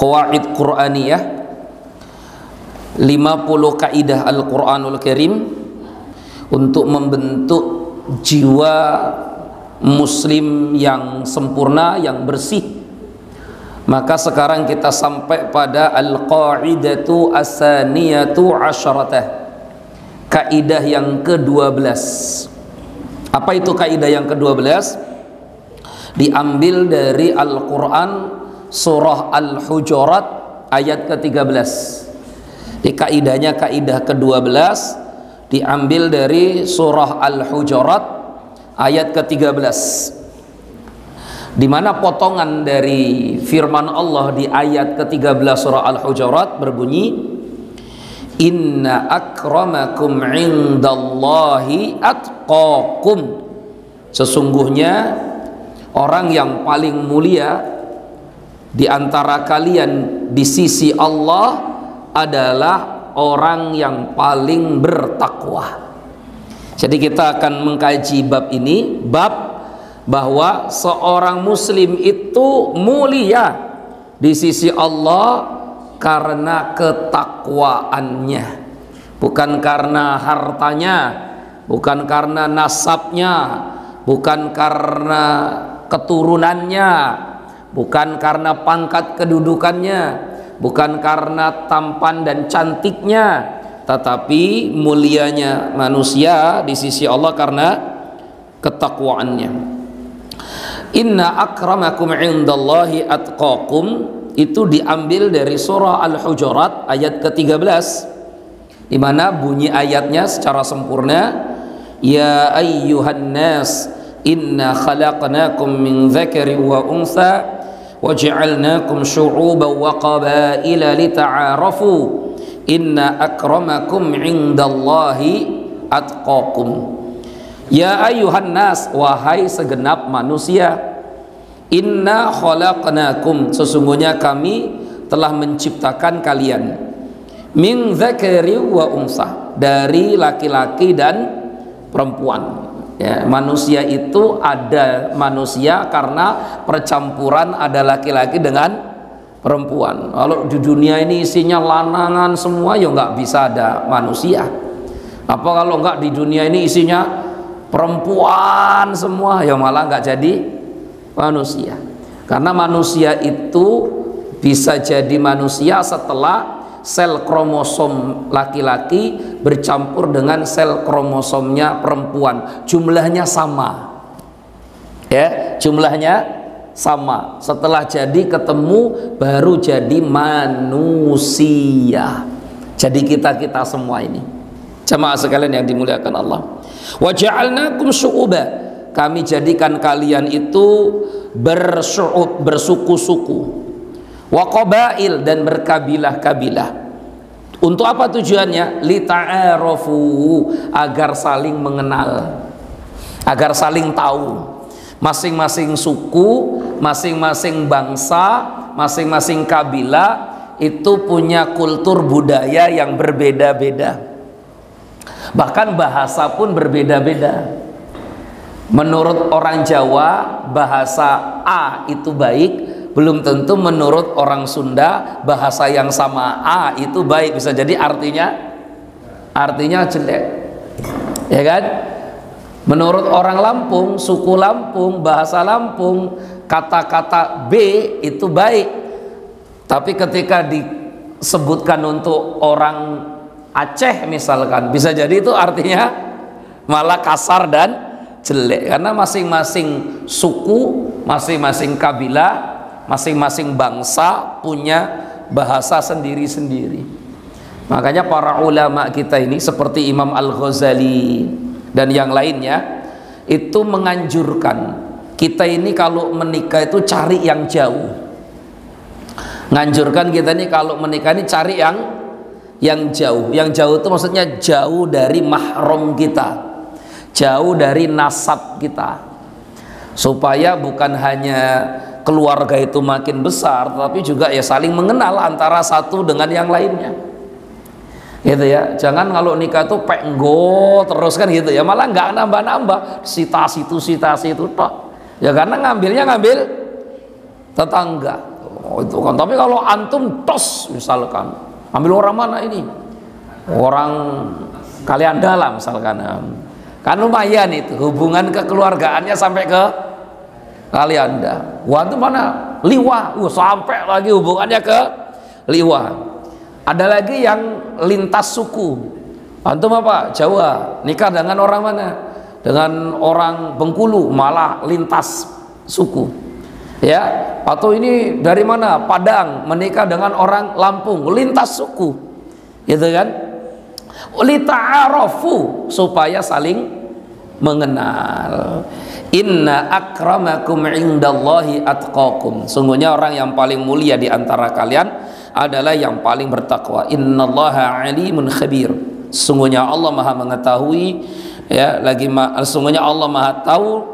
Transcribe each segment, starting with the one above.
qawaid Qur'aniyah, 50 kaidah Al-Qur'anul Karim untuk membentuk jiwa muslim yang sempurna, yang bersih. Maka sekarang kita sampai pada al-qaidatu as-saniyatu asyaratah, kaidah yang ke-12. Apa itu kaidah yang ke-12? Diambil dari Al-Quran surah Al-Hujurat ayat ke-13. Di kaidahnya kaidah ke-12 diambil dari surah Al-Hujurat ayat ke-13, di mana potongan dari firman Allah di ayat ke-13 surah Al-Hujurat berbunyi, inna akramakum indallahi atqakum, sesungguhnya orang yang paling mulia di antara kalian di sisi Allah adalah orang yang paling bertakwa. Jadi kita akan mengkaji bab ini, bab bahwa seorang muslim itu mulia di sisi Allah karena ketakwaannya, bukan karena hartanya, bukan karena nasabnya, bukan karena keturunannya, bukan karena pangkat kedudukannya, bukan karena tampan dan cantiknya, tetapi mulianya manusia di sisi Allah karena ketakwaannya. Inna akramakum indallahi atqakum itu diambil dari surah Al-Hujurat ayat ke-13, di mana bunyi ayatnya secara sempurna, ya ayyuhan nas inna khalaqnakum min dzakarin wa untha wa ja'alnakum syu'uban wa qabaila lita'arafu inna akramakum indallahi atqakum. Ya ayyuhan nas, wahai segenap manusia, inna khalaqnakum, sesungguhnya kami telah menciptakan kalian, min dzakari wa unsa, dari laki-laki dan perempuan. Ya, manusia itu ada manusia karena percampuran ada laki-laki dengan perempuan. Kalau di dunia ini isinya lanangan semua, ya nggak bisa ada manusia. Apa kalau nggak di dunia ini isinya perempuan semua, ya malah nggak jadi manusia. Karena manusia itu bisa jadi manusia setelah sel kromosom laki-laki bercampur dengan sel kromosomnya perempuan, jumlahnya sama, ya, jumlahnya sama. Setelah jadi ketemu baru jadi manusia. Jadi kita semua ini, jamaah sekalian yang dimuliakan Allah. Wa ja'alnakum syu'uba, kami jadikan kalian itu bersyu'ub, bersuku-suku, wa qabail, dan berkabilah-kabilah. Untuk apa tujuannya? Lita'arafu, agar saling mengenal, agar saling tahu. Masing-masing suku, masing-masing bangsa, masing-masing kabilah itu punya kultur budaya yang berbeda-beda. Bahkan bahasa pun berbeda-beda. Menurut orang Jawa bahasa A itu baik, belum tentu menurut orang Sunda bahasa yang sama A itu baik. Bisa jadi artinya jelek, ya kan? Menurut orang Lampung, suku Lampung, bahasa Lampung, kata-kata B itu baik, tapi ketika disebutkan untuk orang Aceh misalkan, bisa jadi itu artinya malah kasar dan jelek. Karena masing-masing suku, masing-masing kabilah, masing-masing bangsa punya bahasa sendiri-sendiri. Makanya para ulama kita ini seperti Imam Al-Ghazali dan yang lainnya itu menganjurkan kita ini kalau menikah itu cari yang jauh. Nganjurkan kita ini kalau menikah ini cari yang jauh. Yang jauh itu maksudnya jauh dari mahram kita, jauh dari nasab kita, supaya bukan hanya keluarga itu makin besar, tapi juga ya saling mengenal antara satu dengan yang lainnya, gitu ya. Jangan kalau nikah tuh penggo terus kan gitu ya, malah nggak nambah-nambah, sita situ toh ya, karena ngambil tetangga. Oh, itu kan. Tapi kalau antum tos misalkan, ambil orang mana ini? Orang kalian dalam misalkan. Kan lumayan itu hubungan kekeluargaannya sampai ke Kalianda. Wah itu mana? Liwah. Sampai lagi hubungannya ke liwah. Ada lagi yang lintas suku. Antum apa? Jawa. Nikah dengan orang mana? Dengan orang Bengkulu, malah lintas suku. Ya, atau ini dari mana? Padang, menikah dengan orang Lampung, lintas suku. Gitu kan? Lita'arafu, supaya saling mengenal. Inna akramakum indallahi atqakum. Sungguhnya orang yang paling mulia di antara kalian adalah yang paling bertakwa. Innallaha alimun khabir. Sungguhnya Allah Maha mengetahui, ya, sungguhnya Allah Maha tahu,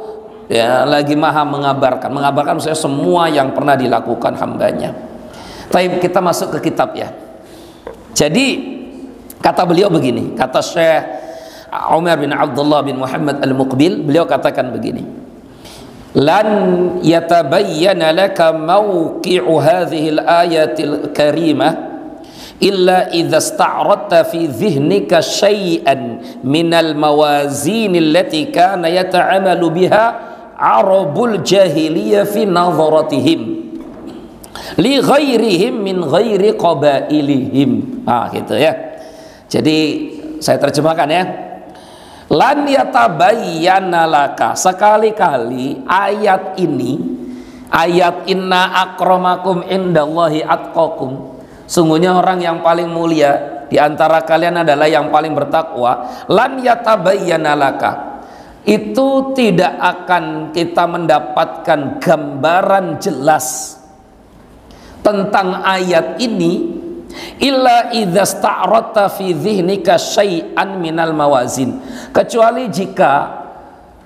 ya, lagi Maha mengabarkan. Mengabarkan saya semua yang pernah dilakukan hambanya. Tapi kita masuk ke kitab ya. Jadi kata beliau begini, kata Syekh Umar bin Abdullah bin Muhammad Al-Muqbil, beliau katakan begini, lan yatabayyana laka mawqi'u hadhihi al-ayatil karimah illa idza sta'radta fi dhihnika syai'an minal mawazin allati kana yata'amalu biha arabul jahiliyah fi nadharatihim li ghairihim min ghairi qabailihim. Gitu ya. Jadi saya terjemahkan ya. Lan yatabayyana laka, sekali-kali ayat ini, ayat inna akramakum indallahi atqakum, sungguhnya orang yang paling mulia di antara kalian adalah yang paling bertakwa. Lan yatabayyana laka, itu tidak akan kita mendapatkan gambaran jelas tentang ayat ini illa idza sta'radta fi dhihnika syai'an minal mawazin, kecuali jika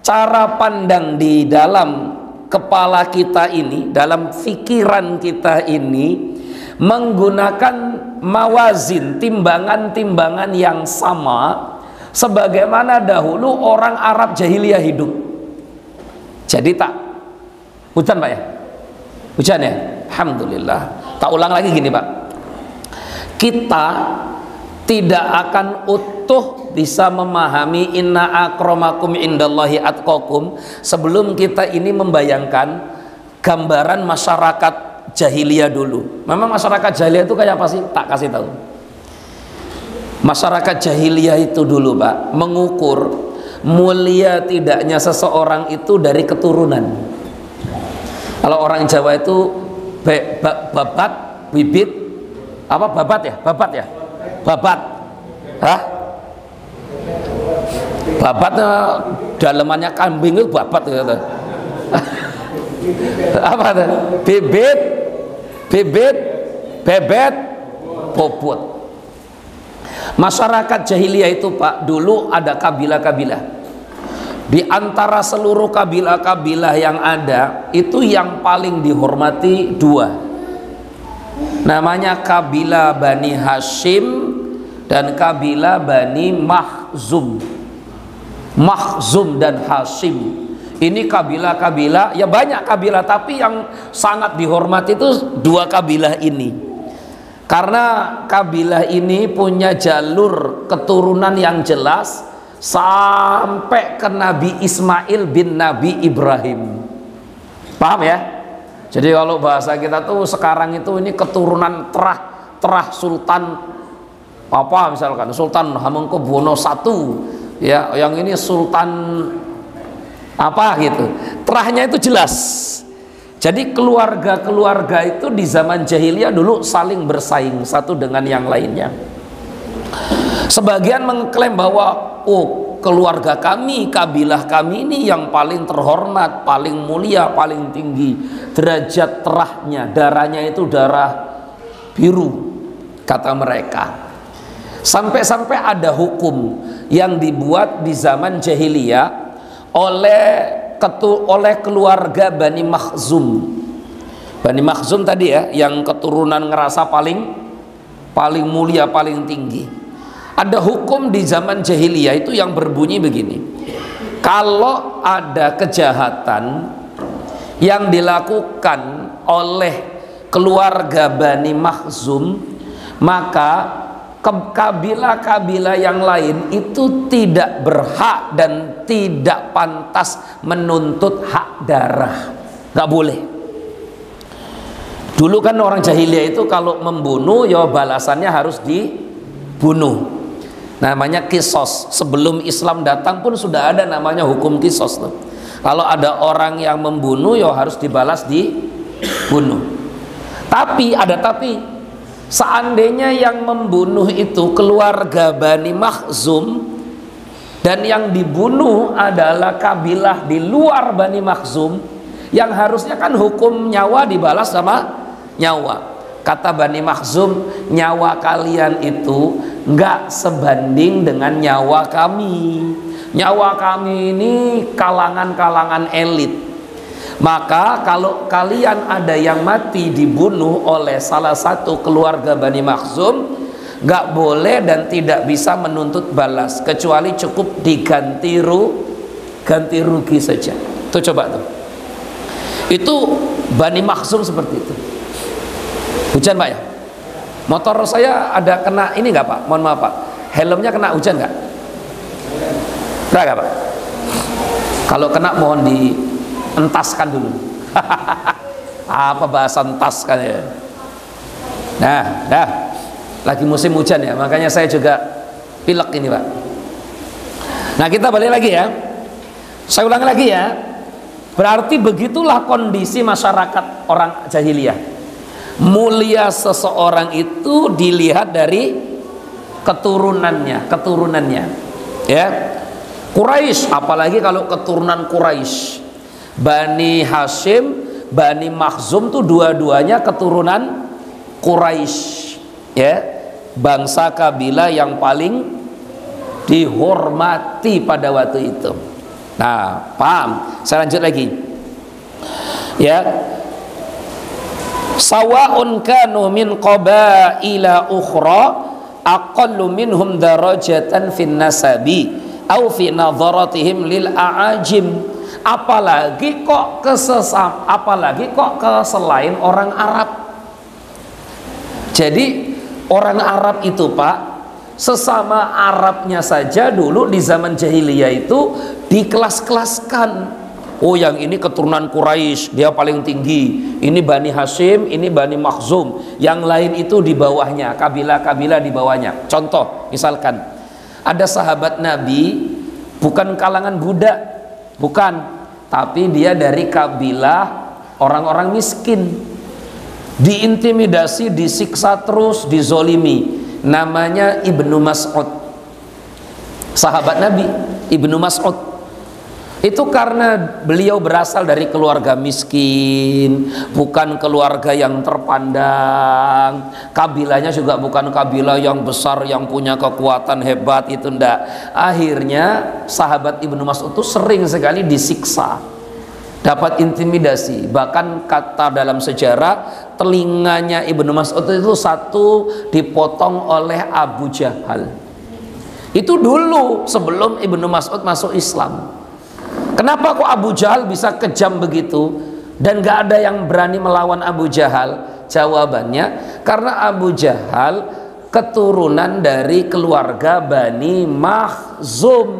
cara pandang di dalam kepala kita ini, dalam pikiran kita ini menggunakan mawazin, timbangan-timbangan yang sama sebagaimana dahulu orang Arab jahiliyah hidup. Jadi tak hujan Pak ya? Hujan ya? Alhamdulillah. Tak ulang lagi gini Pak, kita tidak akan utuh bisa memahami inna akramakum indallahi atqakum sebelum kita ini membayangkan gambaran masyarakat jahiliyah dulu. Memang masyarakat jahiliyah itu kayak apa sih? Tak kasih tahu. Masyarakat jahiliyah itu dulu Pak, mengukur mulia tidaknya seseorang itu dari keturunan. Kalau orang Jawa itu babat, bibit, apa babat ya? Babat ya? Babat. Hah? Babatnya dalemannya kambing itu babat gitu. Apa itu? Bibit, bibit, bebet, bobot. Masyarakat jahiliyah itu Pak, dulu ada kabilah-kabilah. Di antara seluruh kabilah-kabilah yang ada, itu yang paling dihormati dua. Namanya kabilah Bani Hashim dan kabilah Bani Makhzum. Makhzum dan Hashim ini kabilah-kabilah, ya banyak kabilah, tapi yang sangat dihormati itu dua kabilah ini, karena kabilah ini punya jalur keturunan yang jelas sampai ke Nabi Ismail bin Nabi Ibrahim. Paham ya? Jadi kalau bahasa kita tuh sekarang itu ini keturunan terah Sultan apa misalkan Sultan Hamengkubuwono I, ya, yang ini Sultan apa gitu. Terahnya itu jelas. Jadi keluarga-keluarga itu di zaman jahiliyah dulu saling bersaing satu dengan yang lainnya. Sebagian mengklaim bahwa keluarga kami, kabilah kami ini yang paling terhormat, paling mulia, paling tinggi derajat terahnya, darahnya itu darah biru, kata mereka. Sampai-sampai ada hukum yang dibuat di zaman jahiliyah oleh keluarga Bani Makhzum. Bani Makhzum tadi ya, yang keturunan ngerasa paling mulia, paling tinggi. Ada hukum di zaman jahiliyah itu yang berbunyi begini: kalau ada kejahatan yang dilakukan oleh keluarga Bani Makhzum, maka kabilah-kabilah yang lain itu tidak berhak dan tidak pantas menuntut hak darah, nggak boleh. Dulu kan orang jahiliyah itu kalau membunuh ya balasannya harus dibunuh, namanya kisos. Sebelum Islam datang pun sudah ada namanya hukum kisos tuh. Kalau ada orang yang membunuh ya harus dibalas dibunuh. Tapi ada tapi, seandainya yang membunuh itu keluarga Bani Makhzum dan yang dibunuh adalah kabilah di luar Bani Makhzum, yang harusnya kan hukum nyawa dibalas sama nyawa. Kata Bani Makhzum, nyawa kalian itu nggak sebanding dengan nyawa kami. Nyawa kami ini kalangan-kalangan elit. Maka kalau kalian ada yang mati dibunuh oleh salah satu keluarga Bani Makhzum, nggak boleh dan tidak bisa menuntut balas, kecuali cukup diganti ganti rugi saja. Tuh coba tuh. Itu Bani Makhzum seperti itu. Hujan Pak ya? Motor saya ada kena ini nggak Pak? Mohon maaf Pak. Helmnya kena hujan nggak? Nggak Pak? Kalau kena mohon entaskan dulu. Apa bahasa entaskan ya? Nah, dah. Lagi musim hujan ya, makanya saya juga pilek ini Pak. Nah, kita balik lagi ya. Saya ulangi lagi ya. Berarti begitulah kondisi masyarakat orang jahiliyah. Mulia seseorang itu dilihat dari keturunannya. Ya. Quraisy, apalagi kalau keturunan Quraisy. Bani Hashim, Bani Makhzum tuh dua-duanya keturunan Quraisy, ya, bangsa kabilah yang paling dihormati pada waktu itu. Nah, paham? Saya lanjut lagi. Ya. Sawa'un kanu min qabaila ukhra aqallu minhum darajatan fin nasabi au fi nadharatihim lil a'ajim. Apalagi kok ke selain orang Arab. Jadi orang Arab itu Pak, sesama Arabnya saja dulu di zaman jahiliyah itu dikelas-kelaskan. Oh, yang ini keturunan Quraisy, dia paling tinggi. Ini Bani Hashim, ini Bani Makhzum. Yang lain itu di bawahnya, kabilah-kabilah di bawahnya. Contoh, misalkan ada sahabat Nabi bukan kalangan budak, bukan, tapi dia dari kabilah orang-orang miskin, diintimidasi, disiksa terus, dizolimi. Namanya Ibnu Mas'ud, sahabat Nabi Ibnu Mas'ud. Itu karena beliau berasal dari keluarga miskin, bukan keluarga yang terpandang, kabilahnya juga bukan kabilah yang besar yang punya kekuatan hebat, itu ndak. Akhirnya sahabat Ibnu Mas'ud itu sering sekali disiksa, dapat intimidasi. Bahkan kata dalam sejarah, telinganya Ibnu Mas'ud itu satu dipotong oleh Abu Jahal. Itu dulu sebelum Ibnu Mas'ud masuk Islam. Kenapa kok Abu Jahal bisa kejam begitu dan gak ada yang berani melawan Abu Jahal? Jawabannya karena Abu Jahal keturunan dari keluarga Bani Makhzum.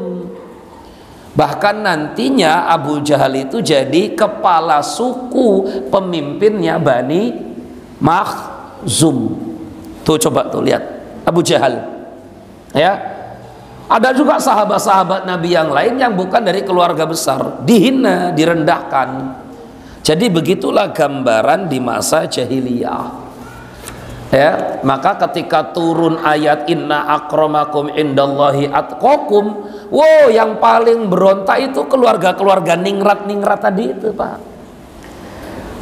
Bahkan nantinya Abu Jahal itu jadi kepala suku, pemimpinnya Bani Makhzum. Tuh coba tuh lihat Abu Jahal. Ya. Ada juga sahabat-sahabat Nabi yang lain yang bukan dari keluarga besar, dihina, direndahkan. Jadi begitulah gambaran di masa jahiliyah. Ya, maka ketika turun ayat inna akramakum indallahi atqakum, wow, yang paling berontak itu keluarga-keluarga ningrat-ningrat tadi itu, Pak.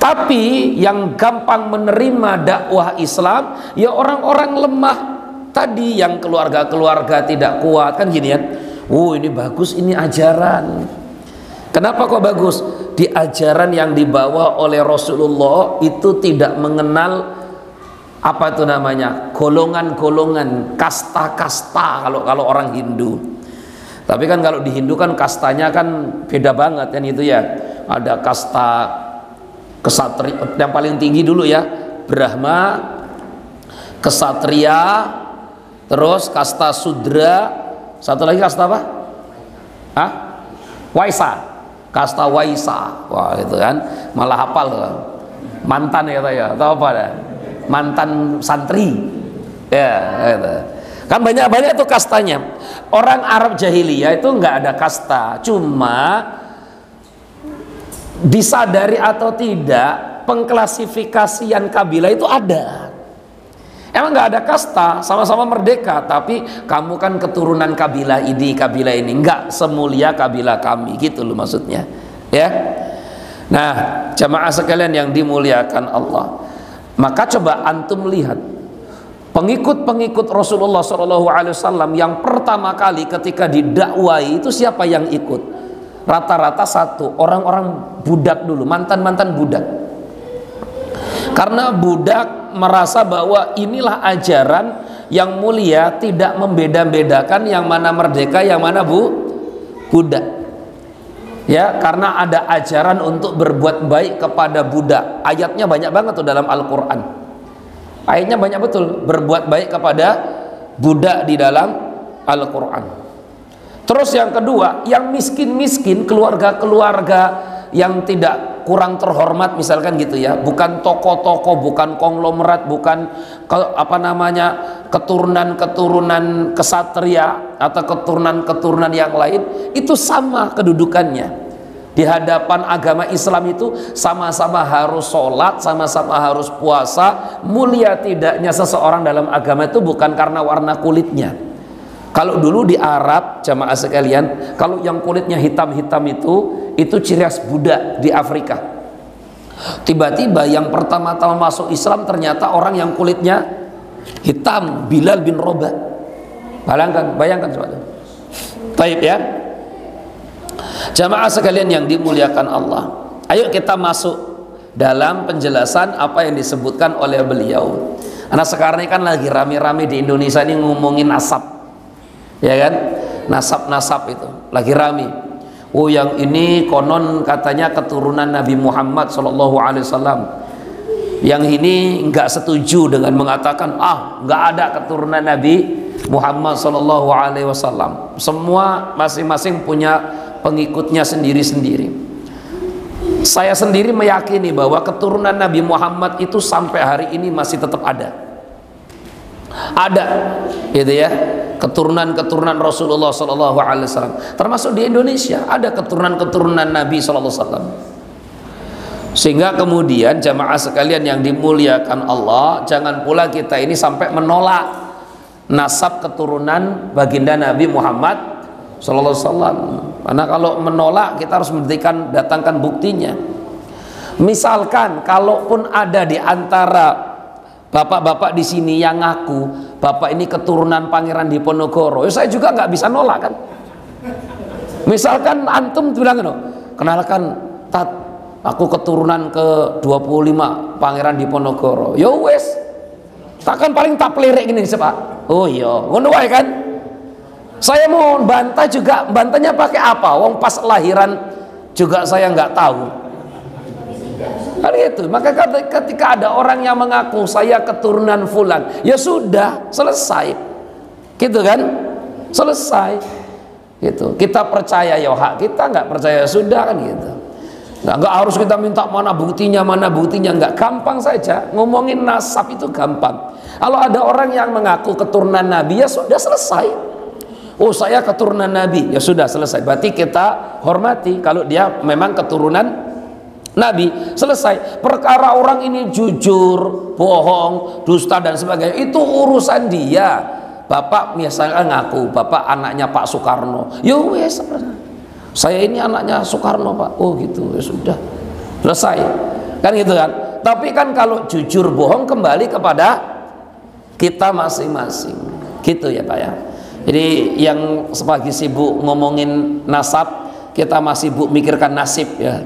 Tapi yang gampang menerima dakwah Islam ya orang-orang lemah tadi, yang keluarga-keluarga tidak kuat, kan gini kan. Oh, ini bagus, ini ajaran. Kenapa kok bagus? Di ajaran yang dibawa oleh Rasulullah itu tidak mengenal apa itu namanya, golongan-golongan, kasta-kasta kalau orang Hindu. Tapi kan kalau di Hindu kan kastanya kan beda banget kan itu ya. Ada kasta kesatria yang paling tinggi dulu ya, Brahma, Kesatria, terus kasta Sudra, satu lagi kasta apa? Hah? Waisa, kasta Waisa. Wah itu kan malah hafal kan. Mantan ya katanya, atau apa dah? Mantan santri, ya gitu. Kan banyak tuh kastanya. Orang Arab jahiliyah itu nggak ada kasta, cuma disadari atau tidak pengklasifikasian kabilah itu ada. Emang nggak ada kasta, sama-sama merdeka, tapi kamu kan keturunan kabilah ini nggak semulia kabilah kami, gitu loh maksudnya, ya. Nah, jamaah sekalian yang dimuliakan Allah, maka coba antum lihat pengikut-pengikut Rasulullah SAW yang pertama kali ketika didakwai itu siapa yang ikut? Rata-rata satu, orang-orang budak dulu, mantan-mantan budak. Karena budak merasa bahwa inilah ajaran yang mulia, tidak membeda-bedakan yang mana merdeka, yang mana budak. Ya, karena ada ajaran untuk berbuat baik kepada budak. Ayatnya banyak banget tuh dalam Al-Quran. Ayatnya banyak betul, berbuat baik kepada budak di dalam Al-Quran. Terus yang kedua, yang miskin-miskin, keluarga-keluarga yang tidak kurang terhormat misalkan gitu ya, bukan tokoh-tokoh, bukan konglomerat, bukan keturunan-keturunan kesatria atau keturunan-keturunan yang lain, itu sama kedudukannya di hadapan agama Islam. Itu sama-sama harus sholat, sama-sama harus puasa. Mulia tidaknya seseorang dalam agama itu bukan karena warna kulitnya. Kalau dulu di Arab, jamaah sekalian, kalau yang kulitnya hitam-hitam itu ciri khas budak di Afrika. Tiba-tiba yang pertama-tama masuk Islam ternyata orang yang kulitnya hitam, Bilal bin Rabah. Bayangkan coba. Baik ya. Jamaah sekalian yang dimuliakan Allah, ayo kita masuk dalam penjelasan apa yang disebutkan oleh beliau. Karena sekarang ini kan lagi rame-rame di Indonesia ini ngomongin nasab, ya kan? Nasab itu lagi rame. Oh, yang ini konon katanya keturunan Nabi Muhammad SAW. Yang ini nggak setuju dengan mengatakan nggak ada keturunan Nabi Muhammad SAW. Semua masing-masing punya pengikutnya sendiri-sendiri. Saya sendiri meyakini bahwa keturunan Nabi Muhammad itu sampai hari ini masih tetap ada, gitu ya. Keturunan-keturunan Rasulullah SAW, termasuk di Indonesia ada keturunan-keturunan Nabi SAW. Sehingga kemudian jamaah sekalian yang dimuliakan Allah, jangan pula kita ini sampai menolak nasab keturunan baginda Nabi Muhammad SAW. Karena kalau menolak kita harus datangkan buktinya. Misalkan kalaupun ada di antara bapak-bapak di sini yang ngaku bapak ini keturunan Pangeran Diponegoro, saya juga nggak bisa nolak kan. Misalkan antum bilang, kenalkan Tat, aku keturunan ke 25 Pangeran Diponegoro. Ya wes, takkan paling tak pelirik gini Pak. Oh iya, ngono wae kan. Saya mau bantah juga, bantahnya pakai apa? Wong pas lahiran juga saya nggak tahu. Kan itu. Maka ketika ada orang yang mengaku saya keturunan fulan, ya sudah, selesai. Gitu kan? Selesai. Gitu. Kita percaya ya hak kita, nggak percaya sudah kan gitu. Nggak harus kita minta mana buktinya, nggak, gampang saja. Ngomongin nasab itu gampang. Kalau ada orang yang mengaku keturunan Nabi, ya sudah, selesai. Oh, saya keturunan Nabi, ya sudah, selesai. Berarti kita hormati kalau dia memang keturunan Nabi, selesai. Perkara orang ini jujur, bohong, dusta dan sebagainya, itu urusan dia. Bapak misalnya ngaku bapak anaknya Pak Soekarno, ya wes, saya ini anaknya Soekarno Pak. Oh gitu, ya sudah, selesai. Kan gitu kan. Tapi kan kalau jujur bohong kembali kepada kita masing-masing. Gitu ya Pak ya. Jadi yang sepagi sibuk ngomongin nasab, kita masih sibuk mikirkan nasib ya.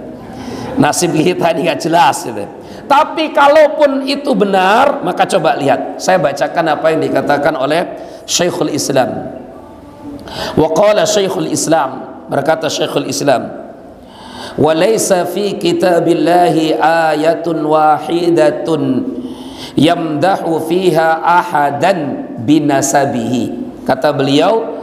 Nasib kita ini gak jelas gitu. Tapi kalaupun itu benar, maka coba lihat, saya bacakan apa yang dikatakan oleh Syekhul Islam. Wa qala Syekhul Islam, berkata Syekhul Islam, wa laysa fi kitabillahi ayatun wahidatun yamdahu fiha ahadan binasabihi. Kata beliau,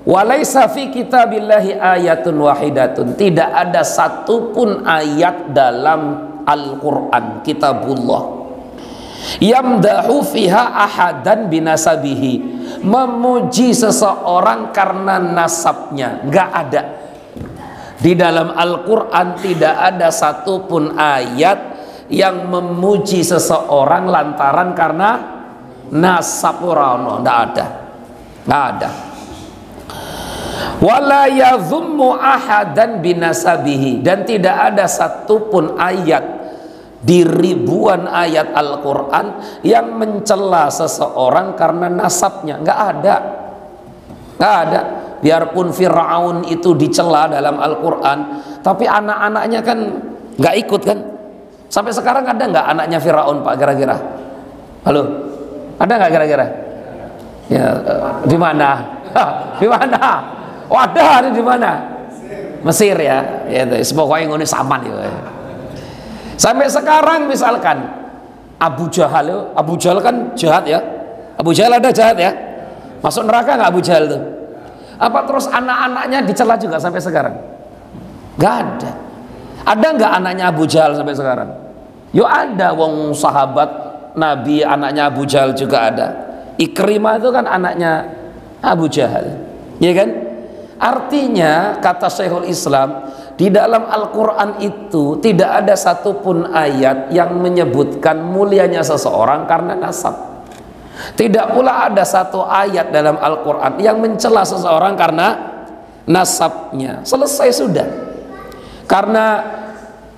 walaisa fi kitabillahi ayatun wahidatun, tidak ada satupun ayat dalam Al-Quran, kitabullah, yamdahu fiha ahadan binasabihi, memuji seseorang karena nasabnya. Nggak ada di dalam Al-Quran, tidak ada satupun ayat yang memuji seseorang lantaran karena nasab. Nggak ada, nggak ada. Wala yadhummu ahadan binasabihi, dan tidak ada satupun ayat di ribuan ayat Al-Quran yang mencela seseorang karena nasabnya. Nggak ada, nggak ada. Biarpun Fir'aun itu dicela dalam Al-Quran, tapi anak-anaknya kan nggak ikut kan. Sampai sekarang ada nggak anaknya Fir'aun, Pak, kira-kira? Halo, ada nggak kira-kira? Ya, di mana? Di mana? Wadah, di mana? Mesir ya. Ya itu pokoknya ngono saman ya. Sampai sekarang misalkan Abu Jahal kan jahat ya. Abu Jahal ada jahat ya. Masuk neraka nggak Abu Jahal tuh? Apa terus anak-anaknya dicela juga sampai sekarang? Nggak ada. Ada nggak anaknya Abu Jahal sampai sekarang? Yo ada, wong sahabat Nabi anaknya Abu Jahal juga ada. Ikrimah itu kan anaknya Abu Jahal, ya kan? Artinya kata Syekhul Islam, di dalam Al-Quran itu tidak ada satupun ayat yang menyebutkan mulianya seseorang karena nasab. Tidak pula ada satu ayat dalam Al-Quran yang mencela seseorang karena nasabnya. Selesai sudah. Karena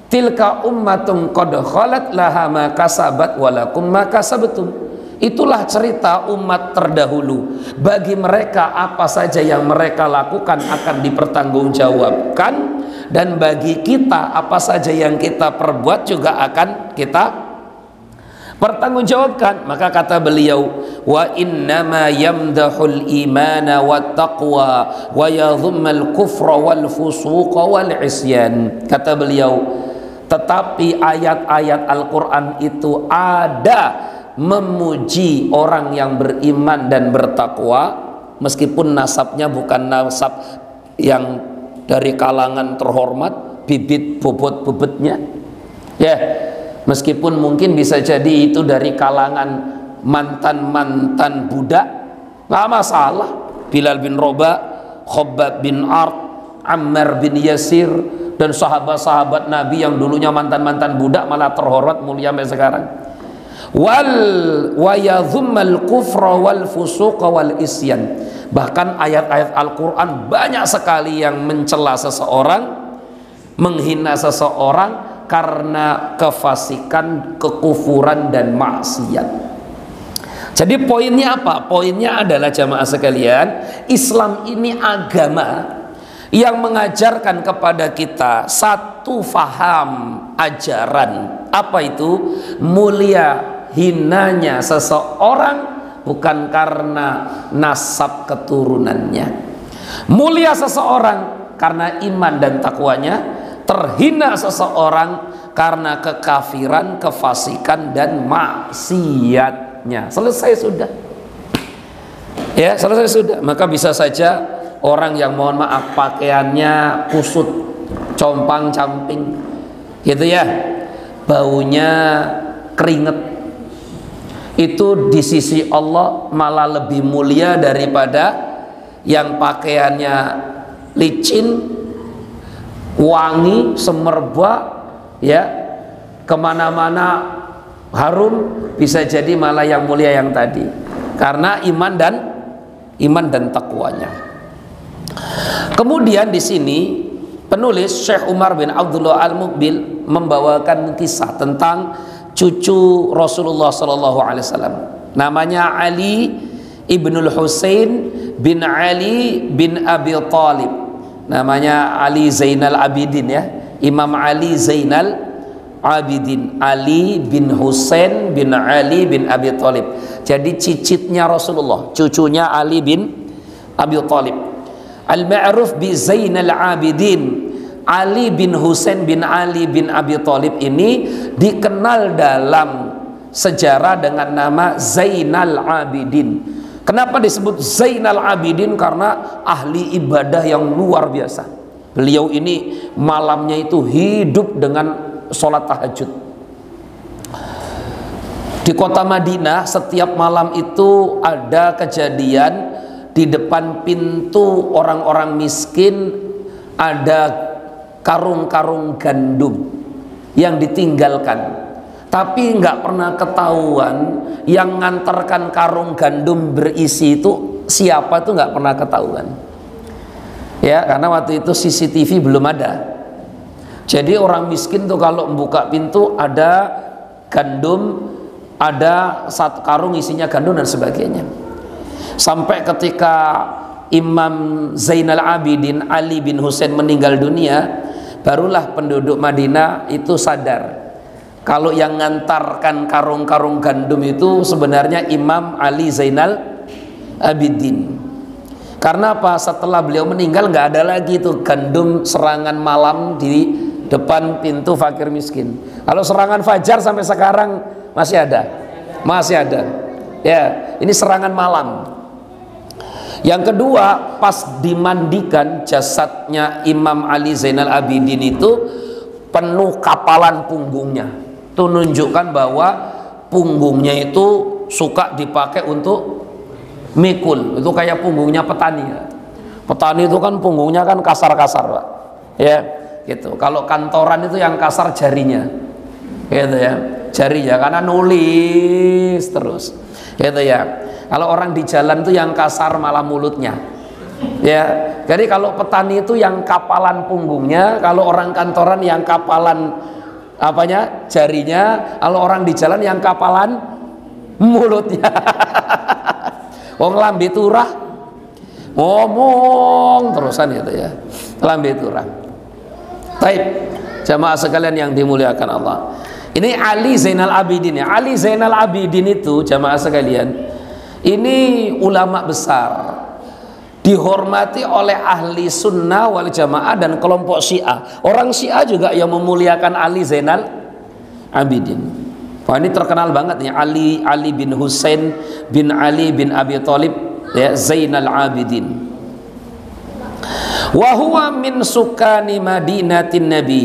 tilka ummatun qad khalat laha ma kasabat walakum ma kasabtum. Itulah cerita umat terdahulu. Bagi mereka apa saja yang mereka lakukan akan dipertanggungjawabkan, dan bagi kita apa saja yang kita perbuat juga akan kita pertanggungjawabkan. Maka kata beliau, wa innama yamdahul imana wat taqwa wa yadhummal kufra wal fusuqa wal isyan. Kata beliau, tetapi ayat-ayat Al-Quran itu ada memuji orang yang beriman dan bertakwa, meskipun nasabnya bukan nasab yang dari kalangan terhormat, bibit bobot bobotnya ya, meskipun mungkin bisa jadi itu dari kalangan mantan-mantan budak, nggak masalah. Bilal bin Rabah, Khabbab bin Ard, Ammar bin Yasir, dan sahabat-sahabat Nabi yang dulunya mantan-mantan budak malah terhormat mulia sampai sekarang. Wa yadhummal kufra wal fusuqa wal isyan. Bahkan ayat-ayat Al-Quran banyak sekali yang mencela seseorang, menghina seseorang karena kefasikan, kekufuran dan maksiat. Jadi poinnya apa? Poinnya adalah jamaah sekalian, Islam ini agama yang mengajarkan kepada kita satu faham ajaran. Apa itu? Mulia hinanya seseorang bukan karena nasab keturunannya. Mulia seseorang karena iman dan takwanya. Terhina seseorang karena kekafiran, kefasikan dan maksiatnya. Selesai sudah. Ya, selesai sudah. Maka bisa saja orang yang mohon maaf pakaiannya kusut, compang-camping, gitu ya, baunya keringet, itu di sisi Allah malah lebih mulia daripada yang pakaiannya licin, wangi, semerbak, ya, kemana-mana harum. Bisa jadi malah yang mulia yang tadi, karena iman dan takwanya. Kemudian di sini penulis Syekh Umar bin Abdullah Al-Muqbil membawakan kisah tentang cucu Rasulullah SAW. Namanya Ali ibnul Husain bin Ali bin Abi Talib. Namanya Ali Zainal Abidin ya, Imam Ali Zainal Abidin, Ali bin Husain bin Ali bin Abi Talib. Jadi cicitnya Rasulullah, cucunya Ali bin Abi Talib. Al-ma'ruf bi Zainal Abidin, Ali bin Husain bin Ali bin Abi Talib ini dikenal dalam sejarah dengan nama Zainal Abidin. Kenapa disebut Zainal Abidin? Karena ahli ibadah yang luar biasa. Beliau ini malamnya itu hidup dengan sholat tahajud. Di kota Madinah setiap malam itu ada kejadian di depan pintu orang-orang miskin ada karung-karung gandum yang ditinggalkan, tapi nggak pernah ketahuan yang ngantarkan karung gandum berisi itu siapa, itu nggak pernah ketahuan ya, karena waktu itu CCTV belum ada. Jadi orang miskin tuh kalau membuka pintu ada gandum, ada satu karung isinya gandum dan sebagainya. Sampai ketika Imam Zainal Abidin Ali bin Husain meninggal dunia, barulah penduduk Madinah itu sadar kalau yang ngantarkan karung-karung gandum itu sebenarnya Imam Ali Zainal Abidin. Karena apa? Setelah beliau meninggal nggak ada lagi tuh gandum serangan malam di depan pintu fakir miskin. Kalau serangan fajar sampai sekarang masih ada, masih ada. Ya, ini serangan malam. Yang kedua, pas dimandikan jasadnya Imam Ali Zainal Abidin itu penuh kapalan punggungnya. Itu menunjukkan bahwa punggungnya itu suka dipakai untuk mikul. Itu kayak punggungnya petani ya. Petani itu kan punggungnya kan kasar-kasar, Pak. Ya, gitu. Kalau kantoran itu yang kasar jarinya. Gitu ya. Jarinya karena nulis terus. Gitu ya. Kalau orang di jalan itu yang kasar malah mulutnya. Ya, jadi kalau petani itu yang kapalan punggungnya, kalau orang kantoran yang kapalan apanya? Jarinya, kalau orang di jalan yang kapalan mulutnya. Wong lambe turah ngomong terusan gitu ya. Lambe turah. Baik, jamaah sekalian yang dimuliakan Allah. Ini Ali Zainal Abidin ya. Ali Zainal Abidin itu jamaah sekalian, ini ulama besar, dihormati oleh ahli sunnah wal jamaah dan kelompok Syiah. Orang Syiah juga yang memuliakan Ali Zainal Abidin. Wah, ini terkenal banget nih, Ali bin Husain bin Ali bin Abi Thalib ya, Zainal Abidin. Wa huwa min sukani Madinatin Nabi.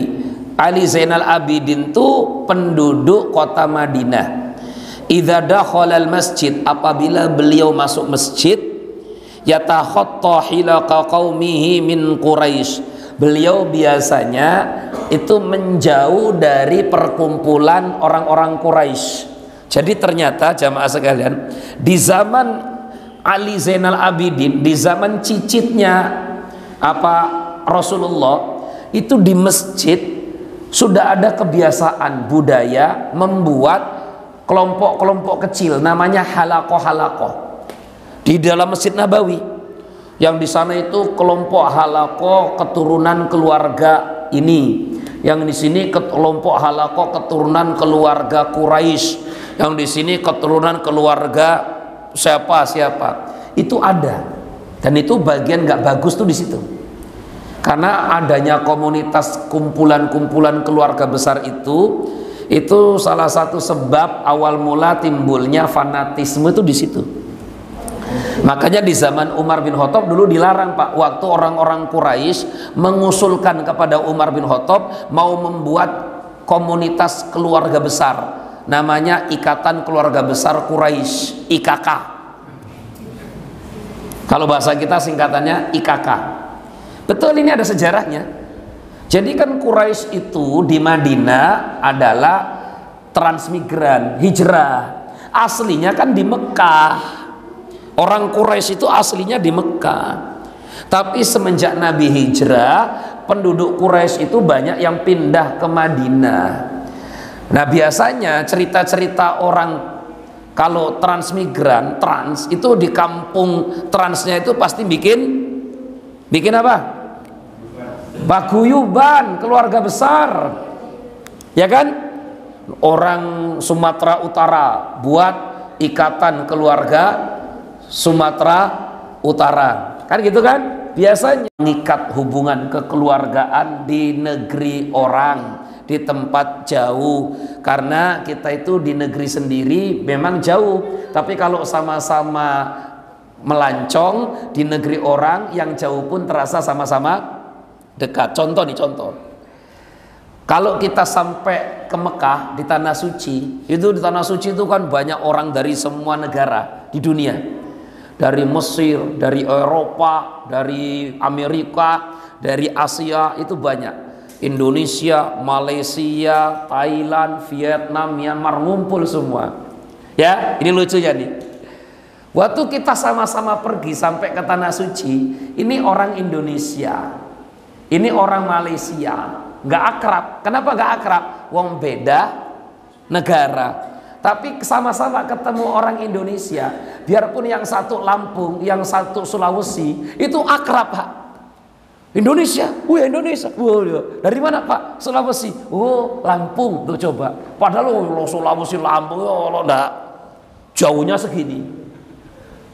Ali Zainal Abidin itu penduduk kota Madinah. Idza dakhala al-masjid, apabila beliau masuk masjid, yatakhatta hilaqa qaumihi min Quraisy. Beliau biasanya itu menjauh dari perkumpulan orang-orang Quraisy. Jadi ternyata jamaah sekalian, di zaman Ali Zainal Abidin, di zaman cicitnya Rasulullah, itu di masjid sudah ada kebiasaan budaya membuat kelompok-kelompok kecil namanya halakoh-halakoh di dalam Masjid Nabawi. Yang di sana itu kelompok halakoh keturunan keluarga ini, yang di sini kelompok halakoh keturunan keluarga Quraisy, yang di sini keturunan keluarga siapa. Itu ada, dan itu bagian nggak bagus tuh di situ. Karena adanya komunitas kumpulan-kumpulan keluarga besar itu salah satu sebab awal mula timbulnya fanatisme itu di situ. Makanya di zaman Umar bin Khattab dulu dilarang, Pak, waktu orang-orang Quraisy mengusulkan kepada Umar bin Khattab mau membuat komunitas keluarga besar, namanya Ikatan Keluarga Besar Quraisy, IKK. Kalau bahasa kita singkatannya IKK. Betul, ini ada sejarahnya. Jadi kan Quraisy itu di Madinah adalah transmigran, hijrah. Aslinya kan di Mekah. Orang Quraisy itu aslinya di Mekah. Tapi semenjak Nabi hijrah, penduduk Quraisy itu banyak yang pindah ke Madinah. Nah, biasanya cerita-cerita orang kalau transmigran, itu di kampung transnya itu pasti bikin apa? Paguyuban keluarga besar, ya kan? Orang Sumatera Utara buat ikatan keluarga Sumatera Utara, kan gitu kan? Biasanya mengikat hubungan kekeluargaan di negeri orang, di tempat jauh. Karena kita itu di negeri sendiri memang jauh, tapi kalau sama-sama melancong di negeri orang yang jauh pun terasa sama-sama dekat. Contoh nih, contoh. Kalau kita sampai ke Mekah di Tanah Suci, itu di Tanah Suci itu kan banyak orang dari semua negara di dunia. Dari Mesir, dari Eropa, dari Amerika, dari Asia, itu banyak. Indonesia, Malaysia, Thailand, Vietnam, Myanmar, ngumpul semua. Ya, ini lucunya nih. Waktu kita sama-sama pergi sampai ke Tanah Suci, ini orang Indonesia, ini orang Malaysia, nggak akrab. Kenapa nggak akrab? Wong beda negara. Tapi sama-sama ketemu orang Indonesia, biarpun yang satu Lampung, yang satu Sulawesi, itu akrab, Pak. Indonesia, wah Indonesia, wah dari mana Pak? Sulawesi, oh Lampung, tuh coba. Padahal lo Sulawesi Lampung, lo enggak jauhnya segini.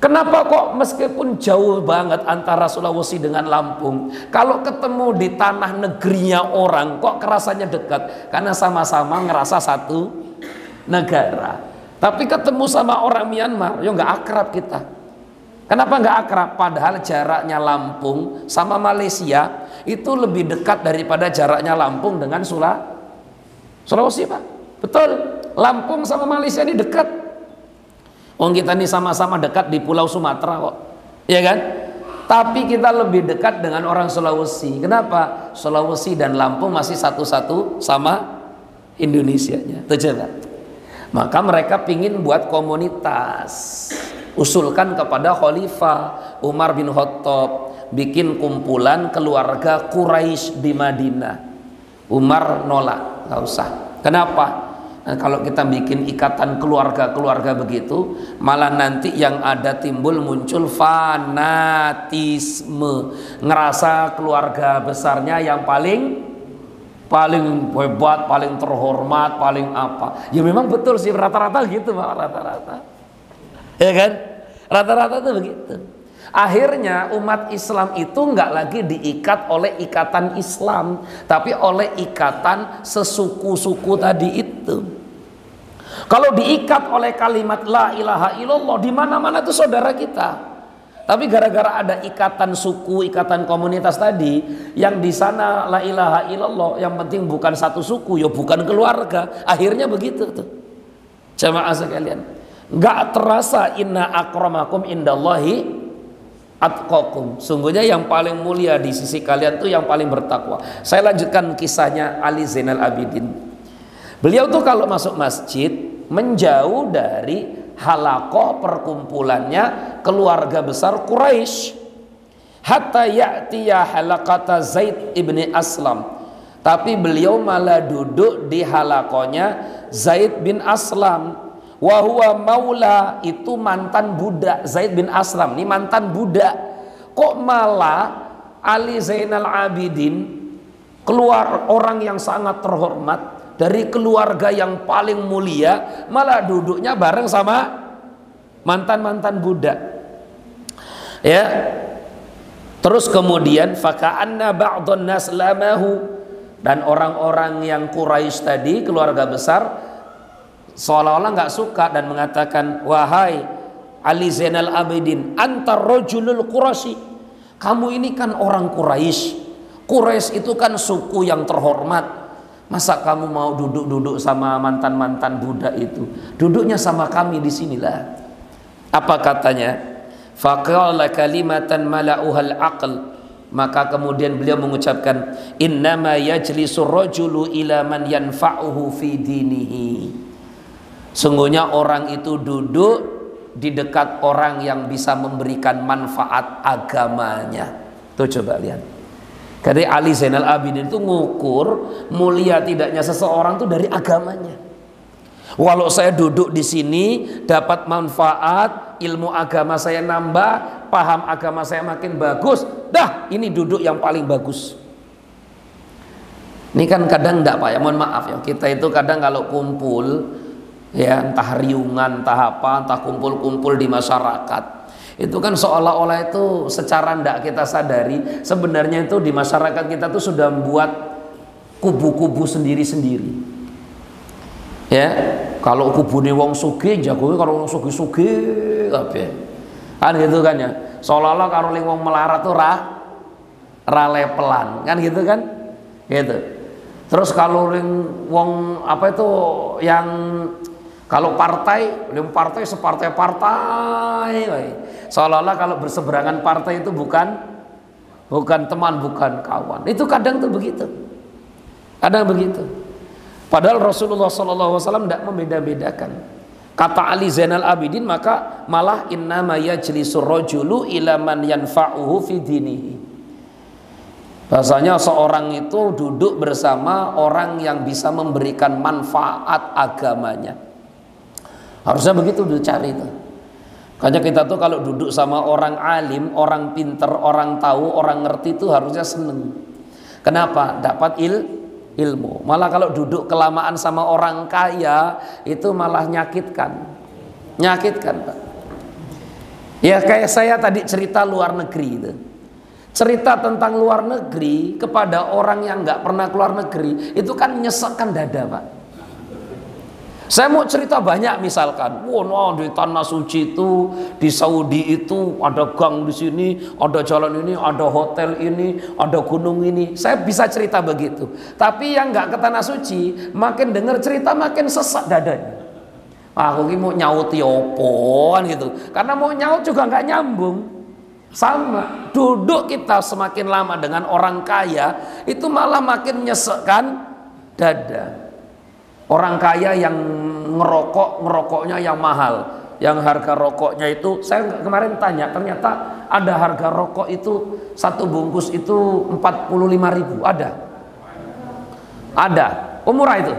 Kenapa kok meskipun jauh banget antara Sulawesi dengan Lampung, kalau ketemu di tanah negerinya orang, kok kerasanya dekat? Karena sama-sama ngerasa satu negara. Tapi ketemu sama orang Myanmar, ya nggak akrab kita. Kenapa nggak akrab? Padahal jaraknya Lampung sama Malaysia itu lebih dekat daripada jaraknya Lampung dengan Sulawesi, Pak. Betul. Lampung sama Malaysia ini dekat. Kita ini sama-sama dekat di Pulau Sumatera kok, ya kan? Tapi kita lebih dekat dengan orang Sulawesi. Kenapa? Sulawesi dan Lampung masih satu-satu sama Indonesianya. Tuh coba. Maka mereka pingin buat komunitas. Usulkan kepada Khalifah Umar bin Khattab bikin kumpulan keluarga Quraisy di Madinah. Umar nolak, nggak usah. Kenapa? Nah, kalau kita bikin ikatan keluarga-keluarga begitu, malah nanti yang ada timbul muncul fanatisme, ngerasa keluarga besarnya yang paling hebat, paling terhormat, paling apa. Ya memang betul sih, rata-rata gitu, Pak, rata-rata. Ya kan? Rata-rata tuh begitu. Akhirnya umat Islam itu nggak lagi diikat oleh ikatan Islam, tapi oleh ikatan sesuku-suku tadi itu. Kalau diikat oleh kalimat la ilaha illallah, di mana-mana itu saudara kita. Tapi gara-gara ada ikatan suku, ikatan komunitas tadi, yang di sana la ilaha illallah, yang penting bukan satu suku, ya bukan keluarga. Akhirnya begitu tuh. Jamaah sekalian. Nggak terasa inna akramakum indallahi atqakum. Sungguhnya yang paling mulia di sisi kalian tuh yang paling bertakwa. Saya lanjutkan kisahnya Ali Zainal Abidin. Beliau tuh kalau masuk masjid menjauh dari halaqah perkumpulannya keluarga besar Quraisy. Hatta ya'tiya halaqata Zaid ibni Aslam. Tapi beliau malah duduk di halaqahnya Zaid bin Aslam. Wahuwa maula, itu mantan budak. Zaid bin Aslam ini mantan budak. Kok malah Ali Zainal Abidin, keluar orang yang sangat terhormat dari keluarga yang paling mulia, malah duduknya bareng sama mantan-mantan budak. Ya. Terus kemudian faka'anna ba'dun nas lamahu, dan orang-orang yang Quraisy tadi, keluarga besar, seolah-olah nggak suka dan mengatakan, wahai Ali Zainal Abidin, antar rojulul Quraisy, kamu ini kan orang Quraisy. Quraisy itu kan suku yang terhormat. Masa kamu mau duduk-duduk sama mantan-mantan budak itu? Duduknya sama kami di sinilah. Apa katanya? Faqala kalimatan mala'uhal aql. Maka kemudian beliau mengucapkan, innama yajlisu rajulu ila man yanfa'uhu fi dinihi. Sungguhnya orang itu duduk di dekat orang yang bisa memberikan manfaat agamanya. Tuh coba lihat. Jadi Ali Zainal Abidin itu ngukur mulia tidaknya seseorang tuh dari agamanya. Walau saya duduk di sini dapat manfaat, ilmu agama saya nambah, paham agama saya makin bagus, dah ini duduk yang paling bagus. Ini kan kadang enggak, Pak, ya mohon maaf ya, kita itu kadang kalau kumpul, ya entah riungan, entah apa, entah kumpul-kumpul di masyarakat, itu kan seolah-olah itu secara ndak kita sadari sebenarnya itu di masyarakat kita tuh sudah membuat kubu-kubu sendiri-sendiri. Ya, kalau kubune wong sugih jagoe karo wong sugih-sugih kabeh. Kan gitu kan ya. Seolah-olah karo ling wong melarat tuh ra lepelan, kan gitu kan? Gitu. Terus kalau ling wong apa itu yang kalau partai, ling partai separtai-partai. Seolah-olah kalau berseberangan partai itu bukan teman, bukan kawan. Itu kadang tuh begitu. Kadang begitu. Padahal Rasulullah SAW tidak membeda-bedakan. Kata Ali Zainal Abidin, maka malah innama yajlisur rajulu ila man yanfa'uhu fi dinihi. Bahasanya seorang itu duduk bersama orang yang bisa memberikan manfaat agamanya. Harusnya begitu dicari itu. Makanya kita tuh kalau duduk sama orang alim, orang pinter, orang tahu, orang ngerti itu harusnya seneng. Kenapa? Dapat ilmu. Malah kalau duduk kelamaan sama orang kaya itu malah nyakitkan, Pak. Ya kayak saya tadi cerita luar negeri itu, cerita tentang luar negeri kepada orang yang nggak pernah keluar negeri itu kan nyesekkan dada, Pak. Saya mau cerita banyak, misalkan, di tanah suci itu, di Saudi itu ada gang di sini, ada jalan ini, ada hotel ini, ada gunung ini. Saya bisa cerita begitu. Tapi yang nggak ke tanah suci, makin dengar cerita makin sesak dadanya. Aku ini mau nyauti opoan gitu. Karena mau nyaut juga nggak nyambung. Sama, duduk kita semakin lama dengan orang kaya itu malah makin nyesekkan dada. Orang kaya yang ngerokoknya yang mahal, yang harga rokoknya itu, saya kemarin tanya, ternyata ada harga rokok itu satu bungkus itu 45.000, ada. Murah itu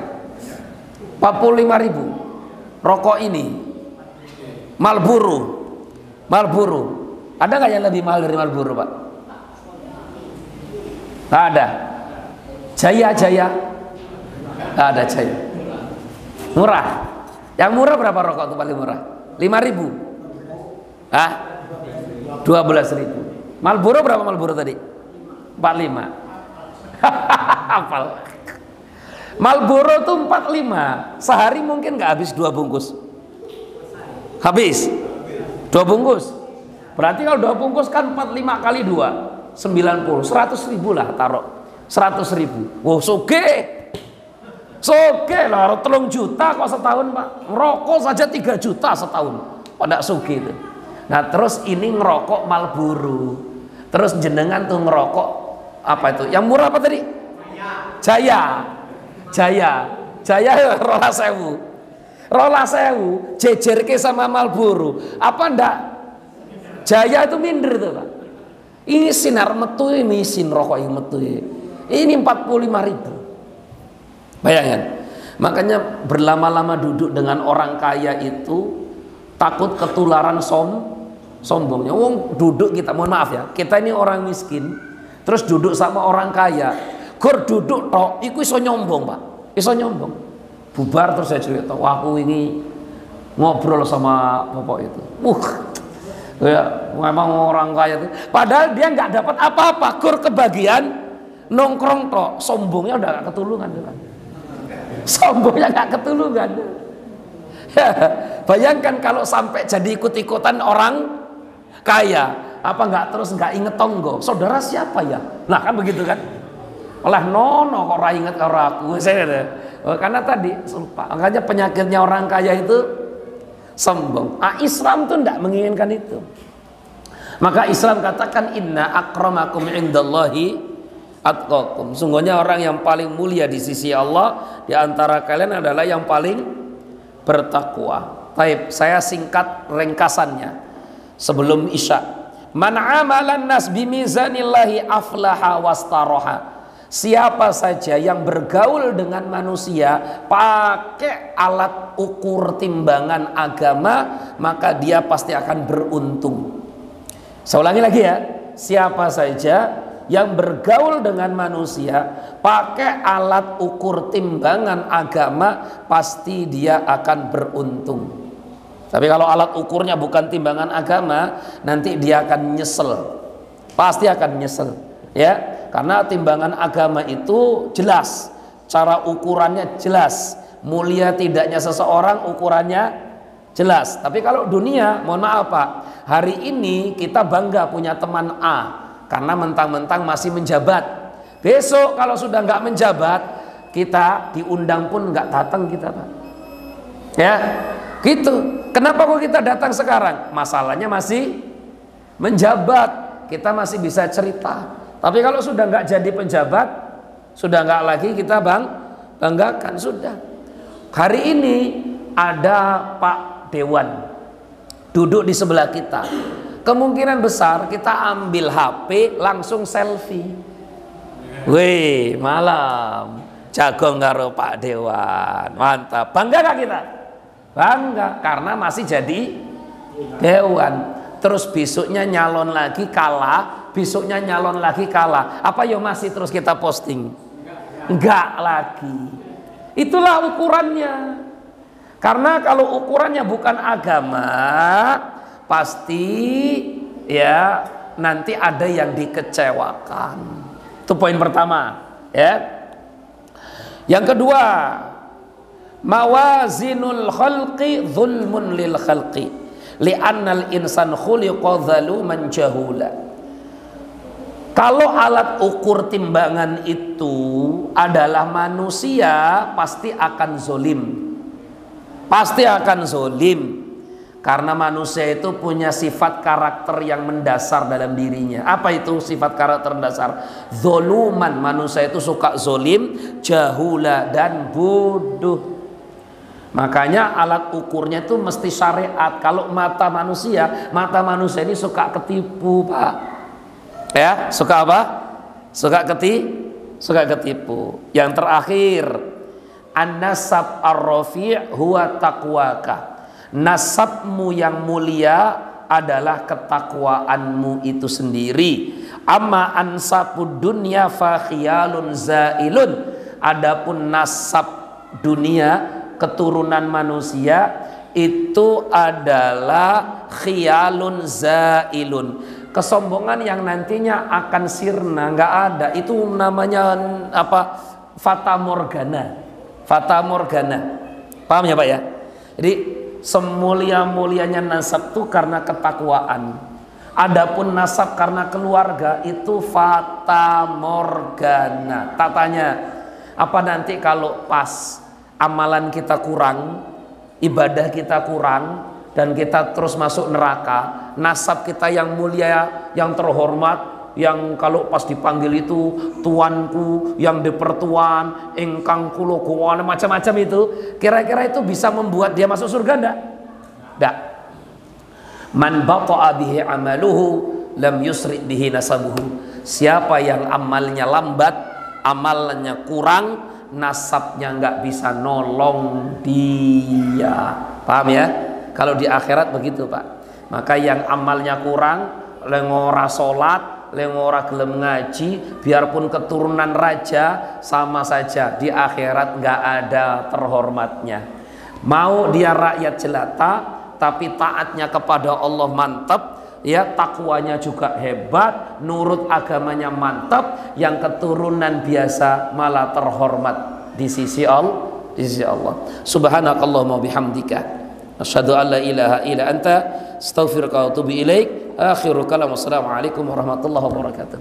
45.000 rokok ini. Marlboro, ada nggak yang lebih mahal dari Marlboro, Pak? Nggak ada. Jaya, nggak ada Jaya. Murah. Yang murah berapa rokok itu paling murah? 5.000. 12.000. Marlboro berapa Marlboro tadi? 45. Hafal. Marlboro tuh 45. Sehari mungkin nggak habis 2 bungkus. Habis 2 bungkus. Berarti kalau 2 bungkus kan 45 kali 2 90. 100.000 lah taruh. 100.000. Wow, Soge lah, 3 juta kok setahun, Pak. Ngerokok saja 3 juta setahun. Pada soge itu. Nah terus ini ngerokok Marlboro. Terus jenengan tuh ngerokok apa itu? Yang murah apa tadi? Jaya rola sewu jejerke sama Marlboro. Apa ndak? Jaya itu minder tuh, Pak. Ini sinar metu, ini sin rokok yang metu. Ini 45.000. Bayangkan, makanya berlama-lama duduk dengan orang kaya itu takut ketularan sombongnya. Wong duduk kita, mohon maaf ya, kita ini orang miskin, terus duduk sama orang kaya, gur duduk tok, iku iso nyombong, Pak, iso nyombong. Bubar terus saya cerita, aku ini ngobrol sama bapak itu, ya memang orang kaya itu, padahal dia nggak dapat apa-apa, gur kebagian nongkrong tok, sombongnya udah gak ketulungan, kan? Sombongnya gak ketulungan. Bayangkan kalau sampai jadi ikut-ikutan orang kaya, apa nggak terus nggak inget tonggo, saudara siapa ya? Nah kan begitu kan? Olah nono kok inget karo aku, karena tadi lupa. Makanya penyakitnya orang kaya itu sombong. Islam tuh tidak menginginkan itu. Maka Islam katakan inna akramakum indallahi atqakum. Sungguhnya orang yang paling mulia di sisi Allah di antara kalian adalah yang paling bertakwa. Baik, saya singkat ringkasannya sebelum Isya. Man amalan nas bimizanillahi aflaha wastaroha. Siapa saja yang bergaul dengan manusia pakai alat ukur timbangan agama, maka dia pasti akan beruntung. Saya ulangi lagi ya. Siapa saja yang bergaul dengan manusia pakai alat ukur timbangan agama, pasti dia akan beruntung. Tapi kalau alat ukurnya bukan timbangan agama, nanti dia akan nyesel, pasti akan nyesel, ya. Karena timbangan agama itu jelas, cara ukurannya jelas, mulia tidaknya seseorang ukurannya jelas. Tapi kalau dunia, mohon maaf Pak, hari ini kita bangga punya teman A karena mentang-mentang masih menjabat. Besok kalau sudah nggak menjabat, kita diundang pun nggak datang kita Pak. Ya, gitu. Kenapa kok kita datang sekarang? Masalahnya masih menjabat, kita masih bisa cerita. Tapi kalau sudah nggak jadi penjabat, sudah nggak lagi kita banggakan sudah. Hari ini ada Pak Dewan duduk di sebelah kita. Kemungkinan besar kita ambil HP langsung selfie. Wih, malam jago karo Pak Dewan, mantap. Bangga gak kita? Bangga, karena masih jadi Dewan. Terus besoknya nyalon lagi kalah, besoknya nyalon lagi kalah. Apa yo masih terus kita posting? Enggak lagi. Itulah ukurannya. Karena kalau ukurannya bukan agama, pasti ya nanti ada yang dikecewakan. Itu poin pertama, ya. Yang kedua, mawazinul khalqi zulmun lil khalqi li'annal insan khuliqa zaluman jahula. Kalau alat ukur timbangan itu adalah manusia, pasti akan zolim. Pasti akan zolim. Karena manusia itu punya sifat karakter yang mendasar dalam dirinya. Apa itu sifat karakter mendasar? Zoluman, manusia itu suka zolim, jahula, dan bodoh. Makanya alat ukurnya itu mesti syariat. Kalau mata manusia ini suka ketipu Pak. Ya, suka apa? Suka ketipu. Yang terakhir, an-nasab ar-rafi' huwa taqwaka. Nasabmu yang mulia adalah ketakwaanmu itu sendiri. Amma ansabud dunya fa khiyalun zailun. Adapun nasab dunia, keturunan manusia itu adalah khiyalun zailun, kesombongan yang nantinya akan sirna, nggak ada. Itu namanya apa? Fata morgana. Fata morgana. Paham ya Pak ya? Jadi semulia-mulianya nasab itu karena ketakwaan. Adapun nasab karena keluarga itu fata morgana. Tak tanya, apa nanti kalau pas amalan kita kurang, ibadah kita kurang, dan kita terus masuk neraka, nasab kita yang mulia, yang terhormat, yang kalau pas dipanggil itu tuanku, yang dipertuan, engkang kulo kuwana, macam-macam itu, kira-kira itu bisa membuat dia masuk surga enggak? Enggak. Man bata'a bihi amaluhu lam yusri bihi nasabuhu. Siapa yang amalnya lambat, amalnya kurang, nasabnya nggak bisa nolong dia. Paham ya? Kalau di akhirat begitu Pak. Maka yang amalnya kurang, lengora sholat, lengora gelem ngaji, biarpun keturunan raja, sama saja di akhirat nggak ada terhormatnya. Mau dia rakyat jelata, tapi taatnya kepada Allah mantap, ya, takwanya juga hebat, nurut agamanya mantap, yang keturunan biasa malah terhormat di sisi Allah. Subhanakallahumma bihamdika asyhadu an la ilaha illa anta astaghfiruka wa atubu ilaik. Akhiru kalam, wassalamualaikum warahmatullahi wabarakatuh.